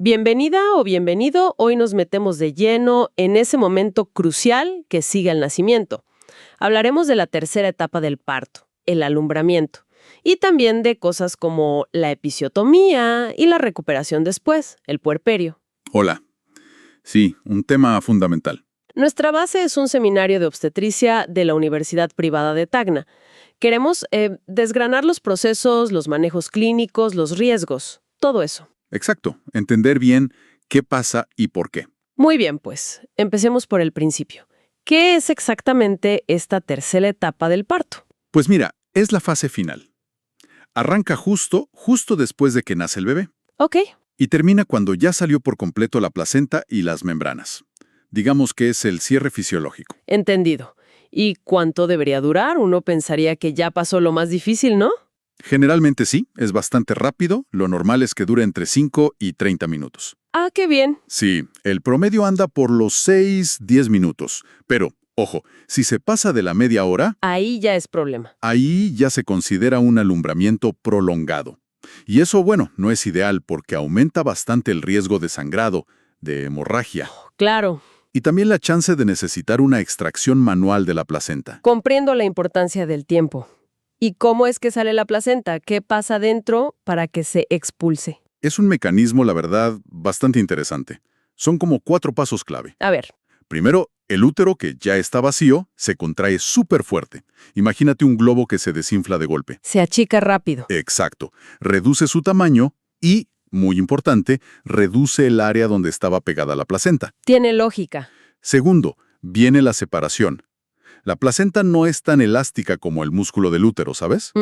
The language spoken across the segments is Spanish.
Bienvenida o bienvenido, hoy nos metemos de lleno en ese momento crucial que sigue al nacimiento. Hablaremos de la tercera etapa del parto, el alumbramiento, y también de cosas como la episiotomía y la recuperación después, el puerperio. Hola. Sí, un tema fundamental. Nuestra base es un seminario de obstetricia de la Universidad Privada de Tacna. Queremos desgranar los procesos, los manejos clínicos, los riesgos, todo eso. Exacto. Entender bien qué pasa y por qué. Muy bien, pues, empecemos por el principio. ¿Qué es exactamente esta tercera etapa del parto? Pues mira, es la fase final. Arranca justo después de que nace el bebé. Ok, Y termina cuando ya salió por completo la placenta y las membranas. Digamos que es el cierre fisiológico. entendido. ¿Y cuánto debería durar? Uno pensaría que ya pasó lo más difícil, ¿no? Generalmente sí, es bastante rápido. Lo normal es que dure entre 5 y 30 minutos. Ah, qué bien. Sí, el promedio anda por los 6-10 minutos. Pero, ojo, si se pasa de la media hora, Ahí ya es problema. ahí ya se considera un alumbramiento prolongado. Y eso, bueno, no es ideal porque aumenta bastante el riesgo de sangrado, de hemorragia, Claro, y también la chance de necesitar una extracción manual de la placenta. comprendo la importancia del tiempo. ¿Y cómo es que sale la placenta? ¿Qué pasa dentro para que se expulse? Es un mecanismo, la verdad, bastante interesante. Son como 4 pasos clave. A ver, Primero, el útero, que ya está vacío, se contrae súper fuerte. Imagínate un globo que se desinfla de golpe. se achica rápido. Exacto. Reduce su tamaño y, muy importante, reduce el área donde estaba pegada la placenta. Tiene lógica. Segundo, viene la separación. La placenta no es tan elástica como el músculo del útero, ¿sabes?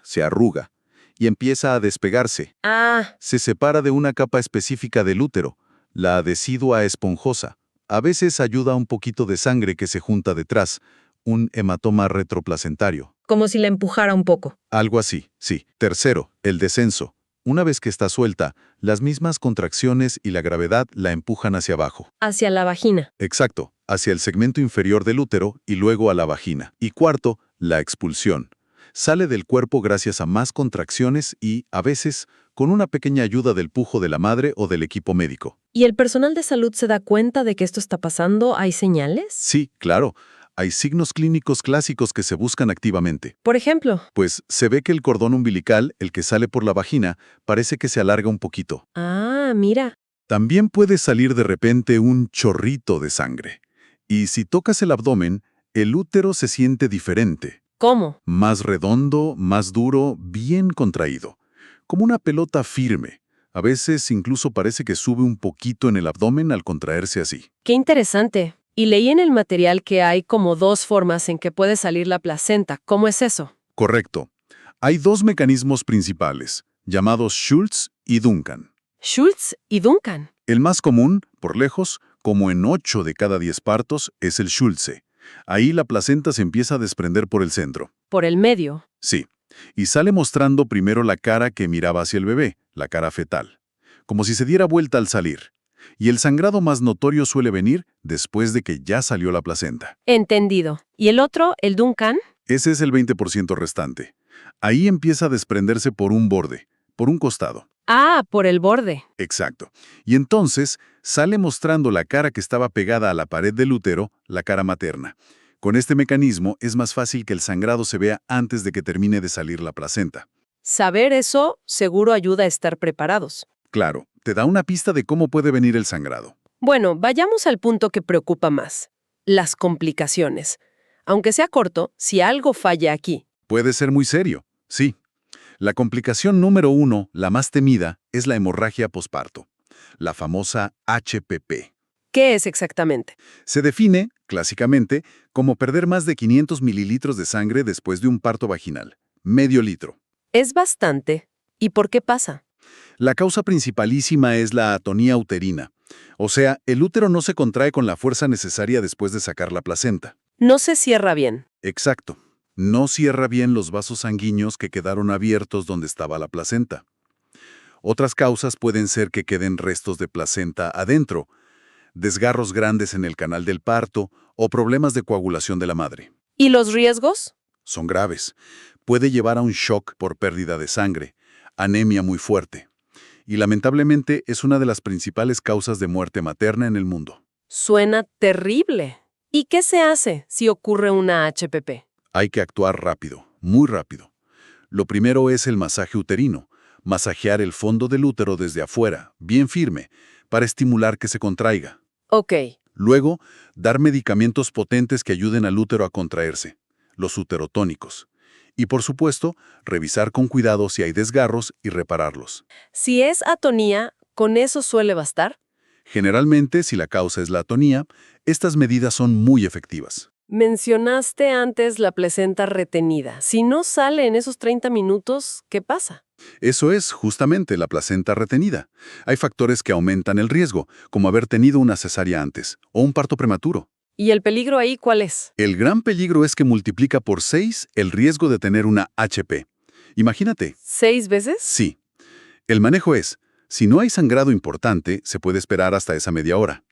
Se arruga y empieza a despegarse. Ah, Se separa de una capa específica del útero, la decidua esponjosa. A veces ayuda un poquito de sangre que se junta detrás, un hematoma retroplacentario. como si la empujara un poco. Algo así, sí. Tercero, el descenso. Una vez que está suelta, las mismas contracciones y la gravedad la empujan hacia abajo. Hacia la vagina. Exacto, hacia el segmento inferior del útero y luego a la vagina. Y cuarto, la expulsión. Sale del cuerpo gracias a más contracciones y, a veces, con una pequeña ayuda del pujo de la madre o del equipo médico. ¿Y el personal de salud se da cuenta de que esto está pasando? ¿Hay señales? Sí, claro, hay signos clínicos clásicos que se buscan activamente. Por ejemplo. Pues se ve que el cordón umbilical, el que sale por la vagina, parece que se alarga un poquito. Ah, mira. También puede salir de repente un chorrito de sangre. Y si tocas el abdomen, el útero se siente diferente. ¿Cómo? Más redondo, más duro, bien contraído. Como una pelota firme. A veces incluso parece que sube un poquito en el abdomen al contraerse así. Qué interesante. Y leí en el material que hay como 2 formas en que puede salir la placenta. ¿Cómo es eso? Correcto. Hay 2 mecanismos principales, llamados Schultz y Duncan. Schultz y Duncan. El más común, por lejos, como en 8 de cada 10 partos, es el Schultze. Ahí la placenta se empieza a desprender por el centro. Por el medio. Sí, y sale mostrando primero la cara que miraba hacia el bebé, la cara fetal, como si se diera vuelta al salir. Y el sangrado más notorio suele venir después de que ya salió la placenta. Entendido. ¿Y el otro, el Duncan? Ese es el 20% restante. Ahí empieza a desprenderse por un borde, por un costado. Ah, por el borde. Exacto. Y entonces sale mostrando la cara que estaba pegada a la pared del útero, la cara materna. Con este mecanismo es más fácil que el sangrado se vea antes de que termine de salir la placenta. Saber eso seguro ayuda a estar preparados. Claro, te da una pista de cómo puede venir el sangrado. Bueno, vayamos al punto que preocupa más. Las complicaciones. Aunque sea corto, si algo falla aquí. Puede ser muy serio, sí. La complicación número 1, la más temida, es la hemorragia posparto, la famosa HPP. ¿Qué es exactamente? Se define, clásicamente, como perder más de 500 mililitros de sangre después de un parto vaginal, medio litro. Es bastante. ¿Y por qué pasa? La causa principalísima es la atonía uterina, o sea, el útero no se contrae con la fuerza necesaria después de sacar la placenta. No se cierra bien. Exacto. No cierra bien los vasos sanguíneos que quedaron abiertos donde estaba la placenta. Otras causas pueden ser que queden restos de placenta adentro, desgarros grandes en el canal del parto o problemas de coagulación de la madre. ¿Y los riesgos? Son graves. Puede llevar a un shock por pérdida de sangre, anemia muy fuerte. y lamentablemente es una de las principales causas de muerte materna en el mundo. Suena terrible. ¿Y qué se hace si ocurre una HPP? Hay que actuar rápido, muy rápido. Lo primero es el masaje uterino, masajear el fondo del útero desde afuera, bien firme, para estimular que se contraiga. Ok. Luego, dar medicamentos potentes que ayuden al útero a contraerse, los uterotónicos. Y por supuesto, revisar con cuidado si hay desgarros y repararlos. Si es atonía, ¿con eso suele bastar? Generalmente, si la causa es la atonía, estas medidas son muy efectivas. Mencionaste antes la placenta retenida. Si no sale en esos 30 minutos, ¿qué pasa? Eso es justamente la placenta retenida. Hay factores que aumentan el riesgo, como haber tenido una cesárea antes o un parto prematuro. ¿Y el peligro ahí cuál es? El gran peligro es que multiplica por 6 el riesgo de tener una HP. Imagínate. ¿6 veces? Sí. El manejo es, si no hay sangrado importante, se puede esperar hasta esa media hora.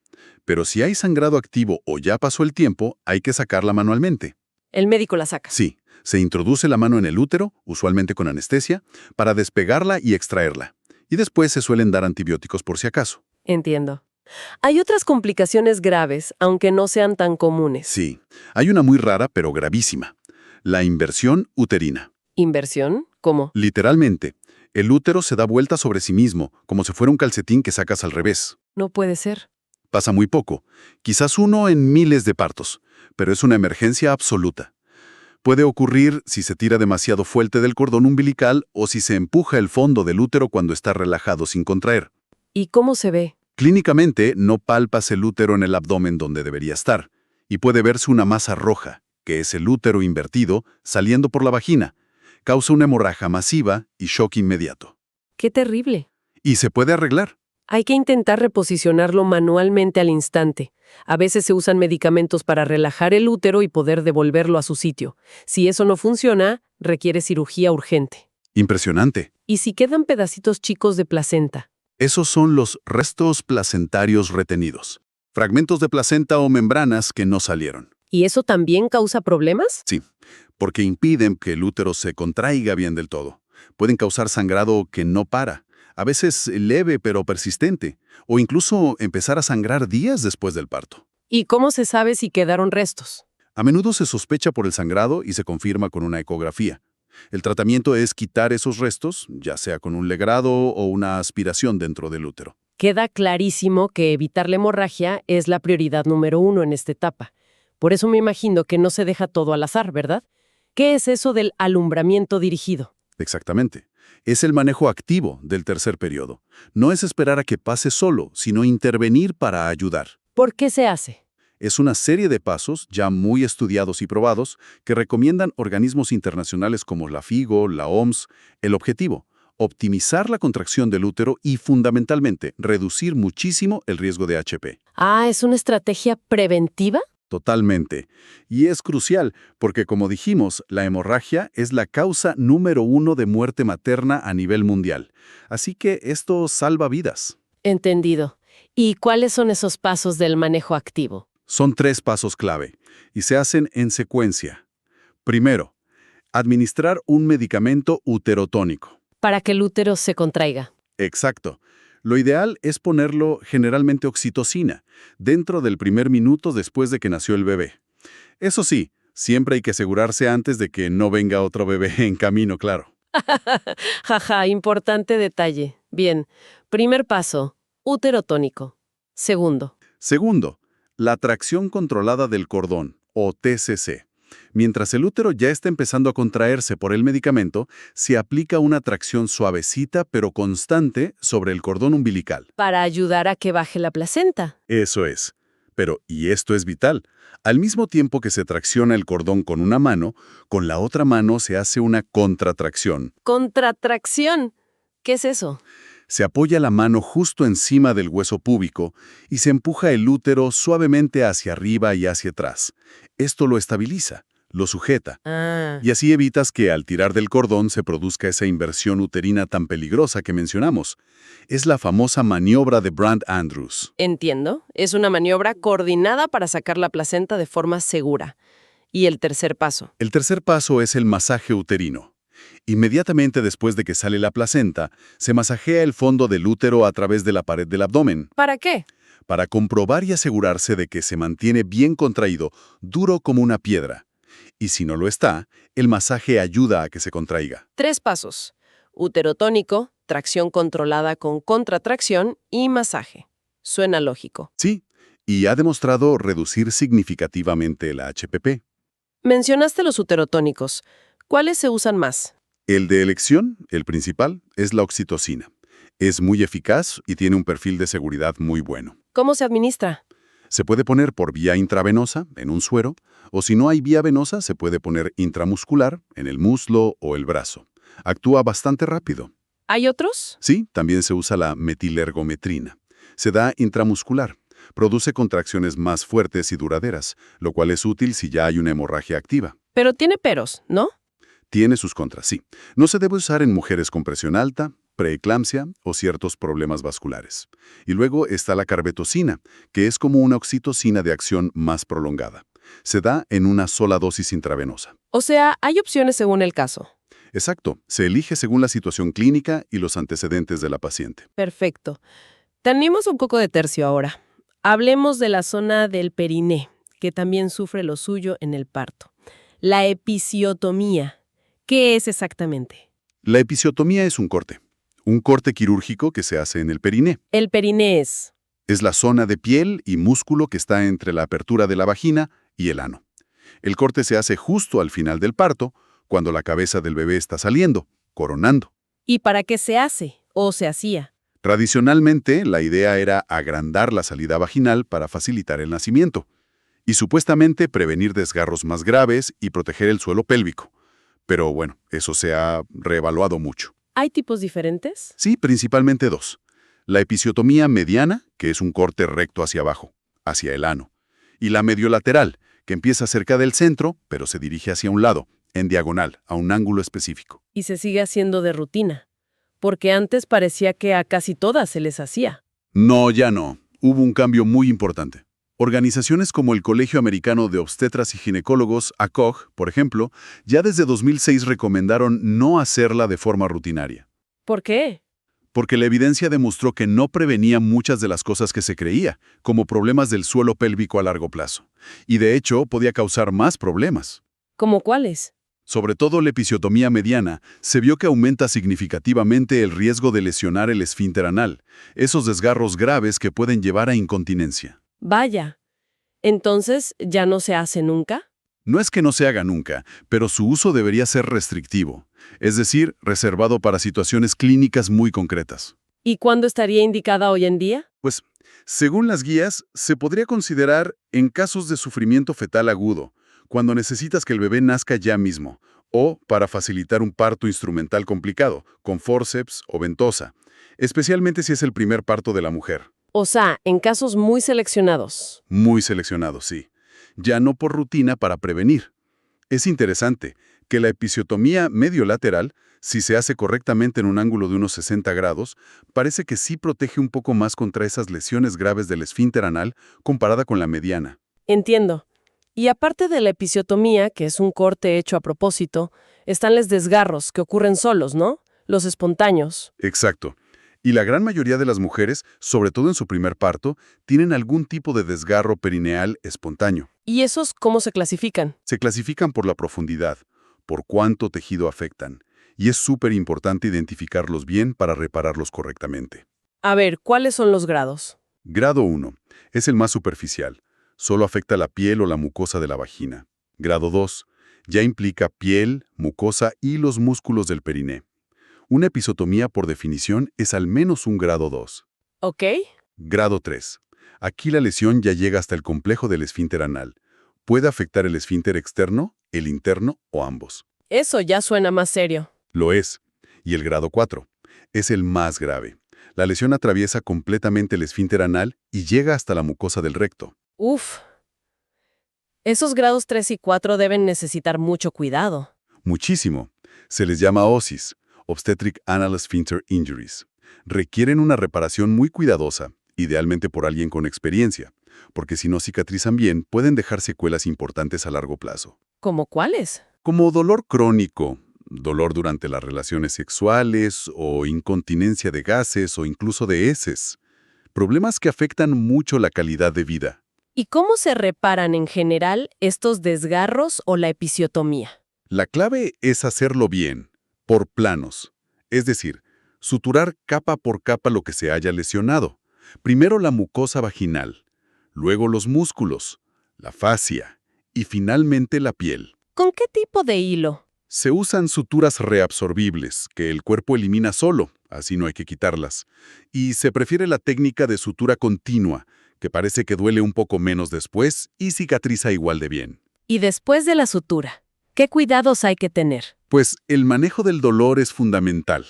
Pero si hay sangrado activo o ya pasó el tiempo, hay que sacarla manualmente. El médico la saca. Sí, se introduce la mano en el útero, usualmente con anestesia, para despegarla y extraerla. Y después se suelen dar antibióticos por si acaso. Entiendo. Hay otras complicaciones graves, aunque no sean tan comunes. Sí, hay una muy rara pero gravísima. La inversión uterina. ¿Inversión? ¿Cómo? Literalmente, el útero se da vuelta sobre sí mismo, como si fuera un calcetín que sacas al revés. No puede ser. Pasa muy poco, quizás uno en miles de partos, pero es una emergencia absoluta. Puede ocurrir si se tira demasiado fuerte del cordón umbilical o si se empuja el fondo del útero cuando está relajado sin contraer. ¿Y cómo se ve? Clínicamente, no palpas el útero en el abdomen donde debería estar, y puede verse una masa roja, que es el útero invertido, saliendo por la vagina. Causa una hemorragia masiva y shock inmediato. ¡Qué terrible! Y se puede arreglar. Hay que intentar reposicionarlo manualmente al instante. A veces se usan medicamentos para relajar el útero y poder devolverlo a su sitio. Si eso no funciona, requiere cirugía urgente. Impresionante. ¿Y si quedan pedacitos chicos de placenta? Esos son los restos placentarios retenidos. Fragmentos de placenta o membranas que no salieron. ¿Y eso también causa problemas? Sí, porque impiden que el útero se contraiga bien del todo. Pueden causar sangrado que no para, a veces leve pero persistente, o incluso empezar a sangrar días después del parto. ¿Y cómo se sabe si quedaron restos? A menudo se sospecha por el sangrado y se confirma con una ecografía. El tratamiento es quitar esos restos, ya sea con un legrado o una aspiración dentro del útero. Queda clarísimo que evitar la hemorragia es la prioridad número 1 en esta etapa. Por eso me imagino que no se deja todo al azar, ¿verdad? ¿Qué es eso del alumbramiento dirigido? Exactamente. Es el manejo activo del tercer periodo. No es esperar a que pase solo, sino intervenir para ayudar. ¿Por qué se hace? Es una serie de pasos ya muy estudiados y probados que recomiendan organismos internacionales como la FIGO, la OMS. El objetivo, optimizar la contracción del útero y, fundamentalmente, reducir muchísimo el riesgo de HP. Ah, ¿es una estrategia preventiva? Totalmente. Y es crucial porque, como dijimos, la hemorragia es la causa número 1 de muerte materna a nivel mundial. Así que esto salva vidas. Entendido. ¿Y cuáles son esos pasos del manejo activo? Son 3 pasos clave y se hacen en secuencia. Primero, administrar un medicamento uterotónico. Para que el útero se contraiga. Exacto. Lo ideal es ponerlo, generalmente oxitocina, dentro del primer minuto después de que nació el bebé. Eso sí, siempre hay que asegurarse antes de que no venga otro bebé en camino, claro. Jaja, importante detalle. Bien, primer paso, útero tónico. Segundo. Segundo, la tracción controlada del cordón, o TCC. Mientras el útero ya está empezando a contraerse por el medicamento, se aplica una tracción suavecita pero constante sobre el cordón umbilical. Para ayudar a que baje la placenta. Eso es. Pero, y esto es vital, al mismo tiempo que se tracciona el cordón con una mano, con la otra mano se hace una contratracción. Contratracción. ¿Qué es eso? Se apoya la mano justo encima del hueso púbico y se empuja el útero suavemente hacia arriba y hacia atrás. Esto lo estabiliza, lo sujeta. Y así evitas que al tirar del cordón se produzca esa inversión uterina tan peligrosa que mencionamos. Es la famosa maniobra de Brand Andrews. Entiendo. Es una maniobra coordinada para sacar la placenta de forma segura. ¿Y el tercer paso? El tercer paso es el masaje uterino. Inmediatamente después de que sale la placenta, se masajea el fondo del útero a través de la pared del abdomen, ¿Para qué? para comprobar y asegurarse de que se mantiene bien contraído, duro como una piedra. Y si no lo está, el masaje ayuda a que se contraiga. 3 pasos. Útero tónico, tracción controlada con contratracción y masaje. Suena lógico. Sí, y ha demostrado reducir significativamente el HPP. Mencionaste los uterotónicos. ¿Cuáles se usan más? El de elección, el principal, es la oxitocina. Es muy eficaz y tiene un perfil de seguridad muy bueno. ¿Cómo se administra? Se puede poner por vía intravenosa, en un suero, o si no hay vía venosa, se puede poner intramuscular, en el muslo o el brazo. Actúa bastante rápido. ¿Hay otros? Sí, también se usa la metilergometrina. Se da intramuscular. Produce contracciones más fuertes y duraderas, lo cual es útil si ya hay una hemorragia activa. Pero tiene peros, ¿no? Tiene sus contras, sí. No se debe usar en mujeres con presión alta, preeclampsia o ciertos problemas vasculares. Y luego está la carbetocina, que es como una oxitocina de acción más prolongada. Se da en una sola dosis intravenosa. O sea, hay opciones según el caso. Exacto, se elige según la situación clínica y los antecedentes de la paciente. Perfecto. Tenemos un poco de tercio ahora. Hablemos de la zona del periné, que también sufre lo suyo en el parto. La episiotomía. ¿Qué es exactamente? La episiotomía es un corte quirúrgico que se hace en el periné. El periné es. Es la zona de piel y músculo que está entre la apertura de la vagina y el ano. El corte se hace justo al final del parto, cuando la cabeza del bebé está saliendo, coronando. ¿Y para qué se hace o se hacía? Tradicionalmente, la idea era agrandar la salida vaginal para facilitar el nacimiento y supuestamente prevenir desgarros más graves y proteger el suelo pélvico. Pero bueno, eso se ha reevaluado mucho. ¿Hay tipos diferentes? Sí, principalmente dos. La episiotomía mediana, que es un corte recto hacia abajo, hacia el ano, y la mediolateral, que empieza cerca del centro, pero se dirige hacia un lado, en diagonal, a un ángulo específico. Y se sigue haciendo de rutina. Porque antes parecía que a casi todas se les hacía. No, ya no. Hubo un cambio muy importante. Organizaciones como el Colegio Americano de Obstetras y Ginecólogos, ACOG, por ejemplo, ya desde 2006 recomendaron no hacerla de forma rutinaria. ¿Por qué? Porque la evidencia demostró que no prevenía muchas de las cosas que se creía, como problemas del suelo pélvico a largo plazo. Y de hecho, podía causar más problemas. ¿Cómo cuáles? Sobre todo la episiotomía mediana, se vio que aumenta significativamente el riesgo de lesionar el esfínter anal, esos desgarros graves que pueden llevar a incontinencia. Vaya. ¿Entonces ya no se hace nunca? No es que no se haga nunca, pero su uso debería ser restrictivo, es decir, reservado para situaciones clínicas muy concretas. ¿Y cuándo estaría indicada hoy en día? Pues, según las guías, se podría considerar en casos de sufrimiento fetal agudo, cuando necesitas que el bebé nazca ya mismo, o para facilitar un parto instrumental complicado, con fórceps o ventosa, especialmente si es el primer parto de la mujer. O sea, en casos muy seleccionados. Muy seleccionado, sí. Ya no por rutina para prevenir. Es interesante que la episiotomía mediolateral, si se hace correctamente en un ángulo de unos 60 grados, parece que sí protege un poco más contra esas lesiones graves del esfínter anal comparada con la mediana. Entiendo. Y aparte de la episiotomía, que es un corte hecho a propósito, están los desgarros que ocurren solos, ¿no? Los espontáneos. Exacto. Y la gran mayoría de las mujeres, sobre todo en su primer parto, tienen algún tipo de desgarro perineal espontáneo. ¿Y esos cómo se clasifican? Se clasifican por la profundidad, por cuánto tejido afectan, y es súper importante identificarlos bien para repararlos correctamente. A ver, ¿cuáles son los grados? Grado 1. Es el más superficial. Solo afecta la piel o la mucosa de la vagina. Grado 2. Ya implica piel, mucosa y los músculos del periné. Una episiotomía, por definición, es al menos un grado 2. ¿Ok? Grado 3. Aquí la lesión ya llega hasta el complejo del esfínter anal. Puede afectar el esfínter externo, el interno o ambos. Eso ya suena más serio. Lo es. Y el grado 4. Es el más grave. La lesión atraviesa completamente el esfínter anal y llega hasta la mucosa del recto. Uf. Esos grados 3 y 4 deben necesitar mucho cuidado. Muchísimo. Se les llama OSIS, Obstetric Anal Sphincter Injuries. Requieren una reparación muy cuidadosa, idealmente por alguien con experiencia, porque si no cicatrizan bien, pueden dejar secuelas importantes a largo plazo. ¿Cómo cuáles? Como dolor crónico, dolor durante las relaciones sexuales o incontinencia de gases o incluso de heces. Problemas que afectan mucho la calidad de vida. ¿Y cómo se reparan en general estos desgarros o la episiotomía? La clave es hacerlo bien, por planos. Es decir, suturar capa por capa lo que se haya lesionado. Primero la mucosa vaginal, luego los músculos, la fascia y finalmente la piel. ¿Con qué tipo de hilo? Se usan suturas reabsorbibles, que el cuerpo elimina solo, así no hay que quitarlas. Y se prefiere la técnica de sutura continua, que parece que duele un poco menos después y cicatriza igual de bien. Y después de la sutura, ¿qué cuidados hay que tener? Pues el manejo del dolor es fundamental.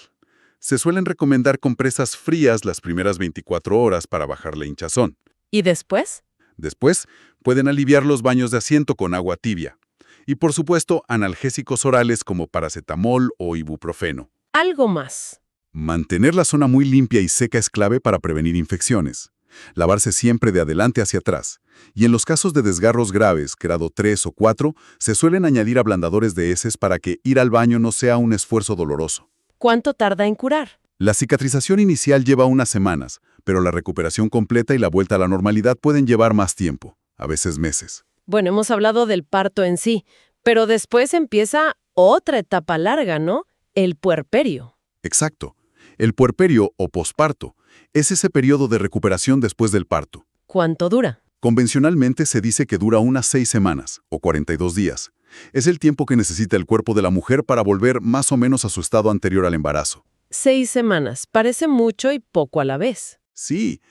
Se suelen recomendar compresas frías las primeras 24 horas para bajar la hinchazón. ¿Y después? Después, pueden aliviar los baños de asiento con agua tibia. Y por supuesto, analgésicos orales como paracetamol o ibuprofeno. Algo más. Mantener la zona muy limpia y seca es clave para prevenir infecciones. Lavarse siempre de adelante hacia atrás. Y en los casos de desgarros graves, grado 3 o 4, se suelen añadir ablandadores de heces para que ir al baño no sea un esfuerzo doloroso. ¿Cuánto tarda en curar? La cicatrización inicial lleva unas semanas, pero la recuperación completa y la vuelta a la normalidad pueden llevar más tiempo, a veces meses. Bueno, hemos hablado del parto en sí, pero después empieza otra etapa larga, ¿no? El puerperio. Exacto. El puerperio o posparto es ese periodo de recuperación después del parto. ¿Cuánto dura? Convencionalmente se dice que dura unas 6 semanas o 42 días. Es el tiempo que necesita el cuerpo de la mujer para volver más o menos a su estado anterior al embarazo. 6 semanas. Parece mucho y poco a la vez. Sí,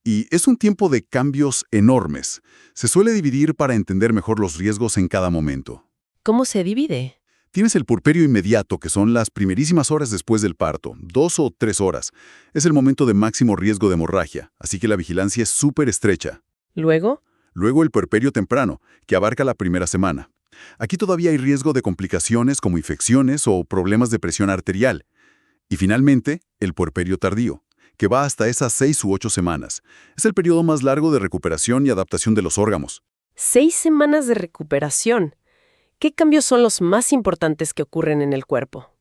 y es un tiempo de cambios enormes. Se suele dividir para entender mejor los riesgos en cada momento. ¿Cómo se divide? Tienes el puerperio inmediato, que son las primerísimas horas después del parto, 2 o 3 horas. Es el momento de máximo riesgo de hemorragia, así que la vigilancia es súper estrecha. ¿Luego? Luego el puerperio temprano, que abarca la primera semana. Aquí todavía hay riesgo de complicaciones como infecciones o problemas de presión arterial. Y finalmente, el puerperio tardío, que va hasta esas 6 u 8 semanas. Es el periodo más largo de recuperación y adaptación de los órganos. 6 semanas de recuperación. ¿Qué cambios son los más importantes que ocurren en el cuerpo?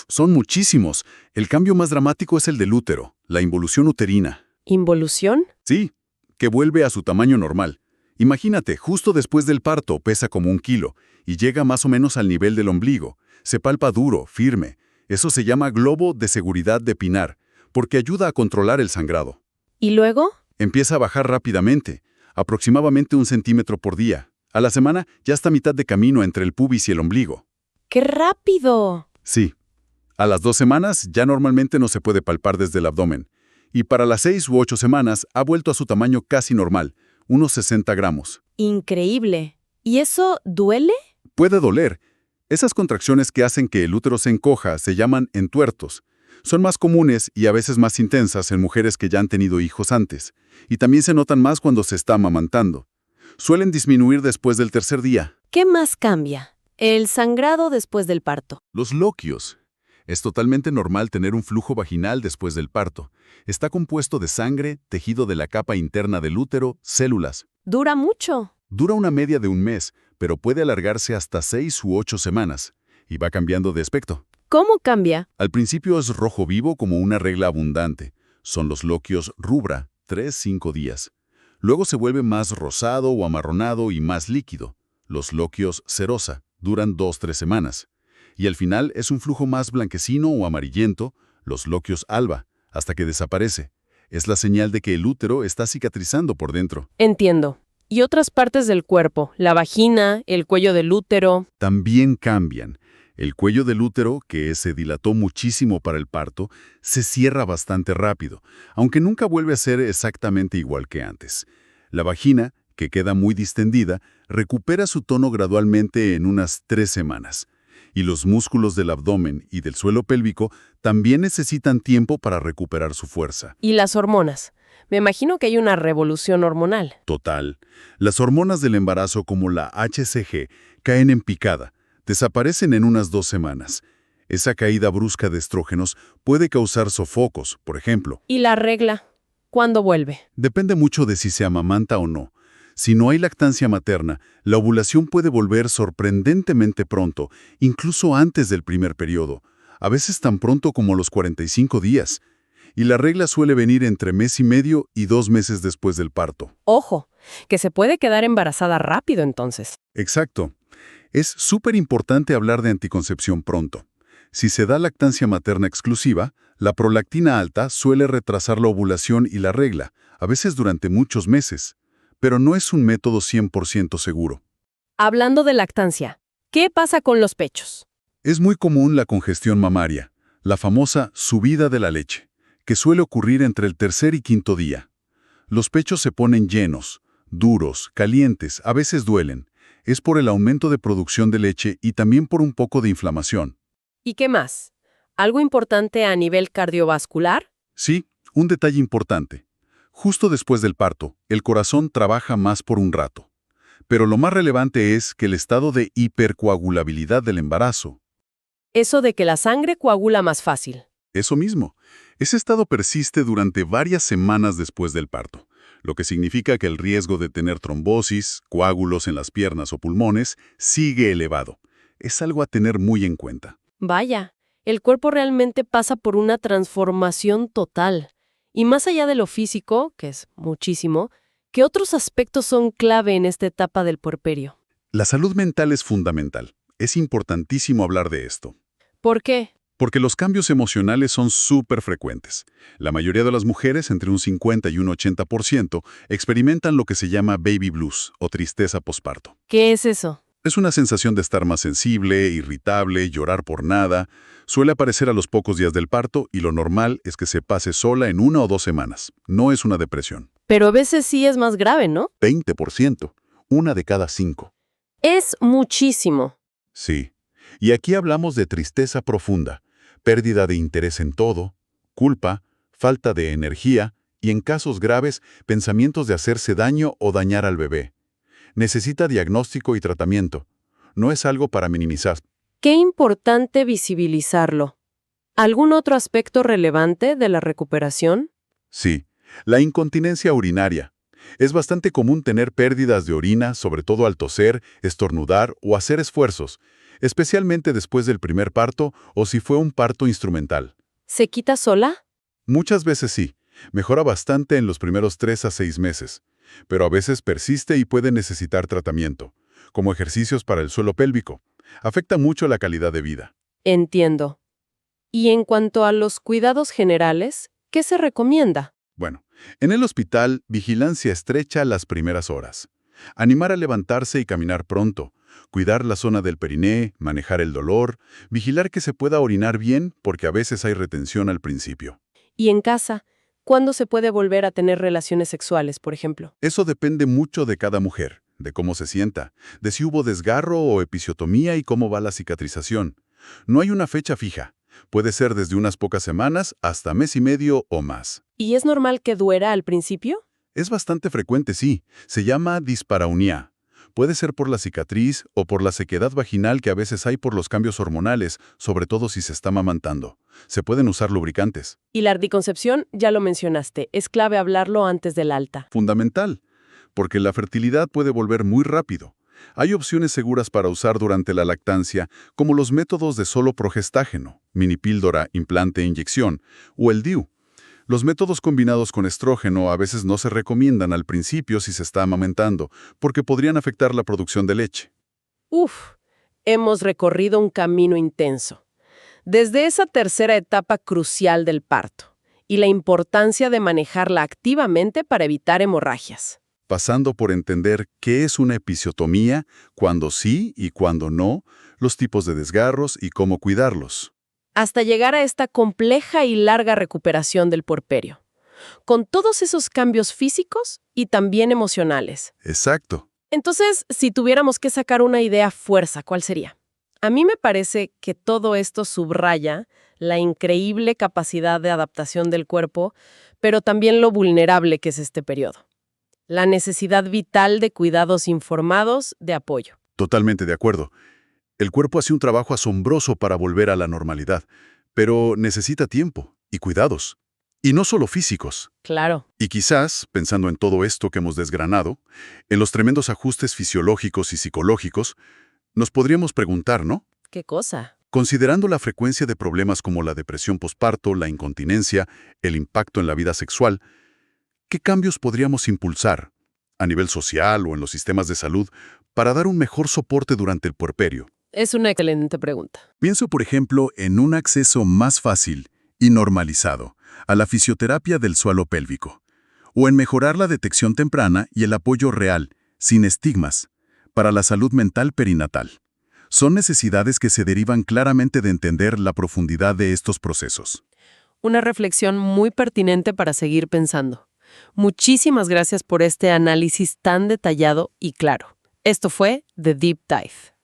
Son muchísimos. El cambio más dramático es el del útero, la involución uterina. ¿Involución? Sí, que vuelve a su tamaño normal. Imagínate, justo después del parto pesa como 1 kilo y llega más o menos al nivel del ombligo. Se palpa duro, firme. Eso se llama globo de seguridad de Pinar, porque ayuda a controlar el sangrado. ¿Y luego? Empieza a bajar rápidamente, aproximadamente 1 centímetro por día. A la semana ya está a mitad de camino entre el pubis y el ombligo. ¡Qué rápido! Sí. A las 2 semanas ya normalmente no se puede palpar desde el abdomen. Y para las 6 u 8 semanas ha vuelto a su tamaño casi normal, unos 60 gramos. Increíble. ¿Y eso duele? Puede doler. Esas contracciones que hacen que el útero se encoja se llaman entuertos. Son más comunes y a veces más intensas en mujeres que ya han tenido hijos antes. Y también se notan más cuando se está amamantando. Suelen disminuir después del 3er día. ¿Qué más cambia? El sangrado después del parto. Los loquios. Es totalmente normal tener un flujo vaginal después del parto. Está compuesto de sangre, tejido de la capa interna del útero, células. ¿Dura mucho? Dura una media de 1 mes, pero puede alargarse hasta 6 u 8 semanas. Y va cambiando de aspecto. ¿Cómo cambia? Al principio es rojo vivo como una regla abundante. Son los loquios rubra, 3-5 días. Luego se vuelve más rosado o amarronado y más líquido. Los loquios cerosa duran 2-3 semanas. Y al final es un flujo más blanquecino o amarillento, los loquios alba, hasta que desaparece. Es la señal de que el útero está cicatrizando por dentro. Entiendo. ¿Y otras partes del cuerpo? La vagina, el cuello del útero. También cambian. El cuello del útero, que se dilató muchísimo para el parto, se cierra bastante rápido, aunque nunca vuelve a ser exactamente igual que antes. La vagina, que queda muy distendida, recupera su tono gradualmente en unas 3 semanas. Y los músculos del abdomen y del suelo pélvico también necesitan tiempo para recuperar su fuerza. ¿Y las hormonas? Me imagino que hay una revolución hormonal. Total. Las hormonas del embarazo como la HCG caen en picada. Desaparecen en unas 2 semanas. Esa caída brusca de estrógenos puede causar sofocos, por ejemplo. ¿Y la regla? ¿Cuándo vuelve? Depende mucho de si se amamanta o no. Si no hay lactancia materna, la ovulación puede volver sorprendentemente pronto, incluso antes del primer periodo, a veces tan pronto como los 45 días. Y la regla suele venir entre mes y medio y 2 meses después del parto. Ojo, que se puede quedar embarazada rápido entonces. Exacto. Es súper importante hablar de anticoncepción pronto. Si se da lactancia materna exclusiva, la prolactina alta suele retrasar la ovulación y la regla, a veces durante muchos meses, pero no es un método 100% seguro. Hablando de lactancia, ¿qué pasa con los pechos? Es muy común la congestión mamaria, la famosa subida de la leche, que suele ocurrir entre el tercer y quinto día. Los pechos se ponen llenos, duros, calientes, a veces duelen. Es por el aumento de producción de leche y también por un poco de inflamación. ¿Y qué más? ¿Algo importante a nivel cardiovascular? Sí, un detalle importante. Justo después del parto, el corazón trabaja más por un rato. Pero lo más relevante es que el estado de hipercoagulabilidad del embarazo, Eso de que la sangre coagula más fácil. eso mismo, ese estado persiste durante varias semanas después del parto, lo que significa que el riesgo de tener trombosis, coágulos en las piernas o pulmones, sigue elevado. Es algo a tener muy en cuenta. Vaya, el cuerpo realmente pasa por una transformación total. Y más allá de lo físico, que es muchísimo, ¿qué otros aspectos son clave en esta etapa del puerperio? La salud mental es fundamental. Es importantísimo hablar de esto. ¿Por qué? Porque los cambios emocionales son súper frecuentes. La mayoría de las mujeres, entre un 50 y un 80%, experimentan lo que se llama baby blues o tristeza posparto. ¿Qué es eso? Es una sensación de estar más sensible, irritable, llorar por nada. Suele aparecer a los pocos días del parto y lo normal es que se pase sola en 1 o 2 semanas. No es una depresión. Pero a veces sí es más grave, ¿no? 20%, 1 de cada 5. Es muchísimo. Sí. Y aquí hablamos de tristeza profunda, pérdida de interés en todo, culpa, falta de energía y, en casos graves, pensamientos de hacerse daño o dañar al bebé. Necesita diagnóstico y tratamiento. No es algo para minimizar. Qué importante visibilizarlo. ¿Algún otro aspecto relevante de la recuperación? Sí, la incontinencia urinaria. Es bastante común tener pérdidas de orina, sobre todo al toser, estornudar o hacer esfuerzos, especialmente después del primer parto o si fue un parto instrumental. ¿Se quita sola? Muchas veces sí. Mejora bastante en los primeros 3 a 6 meses, pero a veces persiste y puede necesitar tratamiento, como ejercicios para el suelo pélvico. Afecta mucho la calidad de vida. Entiendo. Y en cuanto a los cuidados generales, ¿qué se recomienda? Bueno, en el hospital, vigilancia estrecha las primeras horas. Animar a levantarse y caminar pronto. Cuidar la zona del periné, manejar el dolor, vigilar que se pueda orinar bien porque a veces hay retención al principio. Y en casa, ¿cuándo se puede volver a tener relaciones sexuales, por ejemplo? Eso depende mucho de cada mujer, de cómo se sienta, de si hubo desgarro o episiotomía y cómo va la cicatrización. No hay una fecha fija. Puede ser desde unas pocas semanas hasta mes y medio o más. ¿Y es normal que duela al principio? Es bastante frecuente, sí. Se llama dispareunia. Puede ser por la cicatriz o por la sequedad vaginal que a veces hay por los cambios hormonales, sobre todo si se está amamantando. Se pueden usar lubricantes. Y la anticoncepción, ya lo mencionaste, es clave hablarlo antes del alta. Fundamental, porque la fertilidad puede volver muy rápido. Hay opciones seguras para usar durante la lactancia, como los métodos de solo progestágeno, minipíldora, implante e inyección, o el DIU. Los métodos combinados con estrógeno a veces no se recomiendan al principio si se está amamantando, porque podrían afectar la producción de leche. Uf, hemos recorrido un camino intenso. Desde esa tercera etapa crucial del parto y la importancia de manejarla activamente para evitar hemorragias. Pasando por entender qué es una episiotomía, cuándo sí y cuándo no, los tipos de desgarros y cómo cuidarlos. Hasta llegar a esta compleja y larga recuperación del puerperio, con todos esos cambios físicos y también emocionales. Exacto. Entonces, si tuviéramos que sacar una idea a fuerza, ¿cuál sería? A mí me parece que todo esto subraya la increíble capacidad de adaptación del cuerpo, pero también lo vulnerable que es este periodo. La necesidad vital de cuidados informados de apoyo. Totalmente de acuerdo. El cuerpo hace un trabajo asombroso para volver a la normalidad, pero necesita tiempo y cuidados. Y no solo físicos. Claro. Y quizás, pensando en todo esto que hemos desgranado, en los tremendos ajustes fisiológicos y psicológicos, nos podríamos preguntar, ¿no? ¿Qué cosa? Considerando la frecuencia de problemas como la depresión posparto, la incontinencia, el impacto en la vida sexual, ¿qué cambios podríamos impulsar, a nivel social o en los sistemas de salud, para dar un mejor soporte durante el puerperio? Es una excelente pregunta. Pienso, por ejemplo, en un acceso más fácil y normalizado a la fisioterapia del suelo pélvico, o en mejorar la detección temprana y el apoyo real, sin estigmas, para la salud mental perinatal. Son necesidades que se derivan claramente de entender la profundidad de estos procesos. Una reflexión muy pertinente para seguir pensando. Muchísimas gracias por este análisis tan detallado y claro. Esto fue The Deep Dive.